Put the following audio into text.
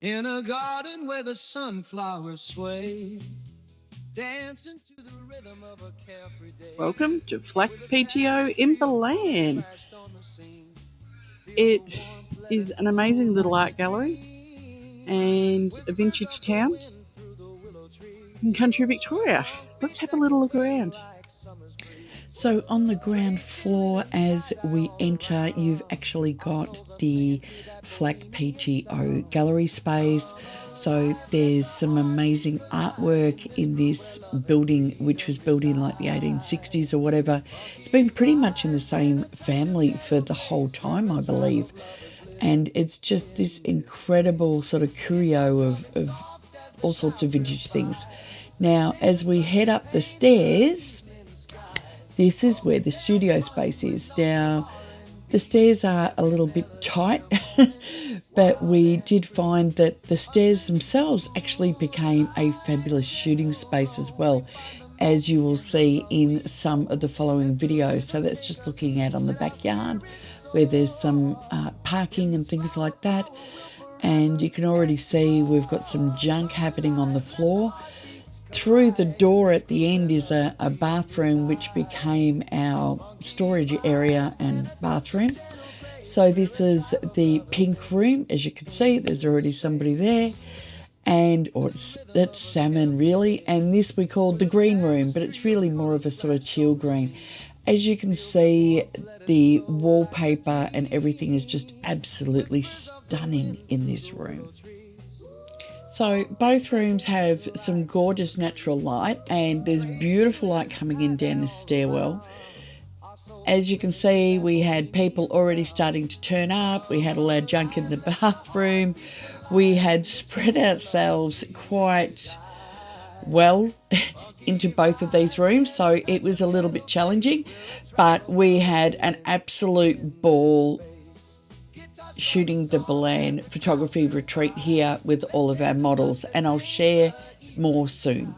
In a garden where the sunflowers sway, dancing to the rhythm of a carefree day. Welcome to Flack PTO in Ballan. It is an amazing little art gallery and a vintage town in country Victoria. Let's have a little look around. So on the ground floor as we enter, you've actually got the Flack PTO gallery space. So there's some amazing artwork in this building, which was built in like the 1860s or whatever. It's been pretty much in the same family for the whole time, I believe. And it's just this incredible sort of curio of all sorts of vintage things. Now, as we head up the stairs, this is where the studio space is. Now, the stairs are a little bit tight, but we did find that the stairs themselves actually became a fabulous shooting space as well, as you will see in some of the following videos. So that's just looking out on the backyard where there's some parking and things like that. And you can already see we've got some junk happening on the floor. Through the door at the end is a bathroom which became our storage area and bathroom. So this is the pink room. As you can see, there's already somebody there. That's salmon really. And this we called the green room, but it's really more of a sort of teal green. As you can see, the wallpaper and everything is just absolutely stunning in this room. So both rooms have some gorgeous natural light, and there's beautiful light coming in down the stairwell. As you can see, we had people already starting to turn up. We had all our junk in the bathroom. We had spread ourselves quite well into both of these rooms, so it was a little bit challenging, but we had an absolute ball shooting the Ballan Photography Retreat here with all of our models, and I'll share more soon.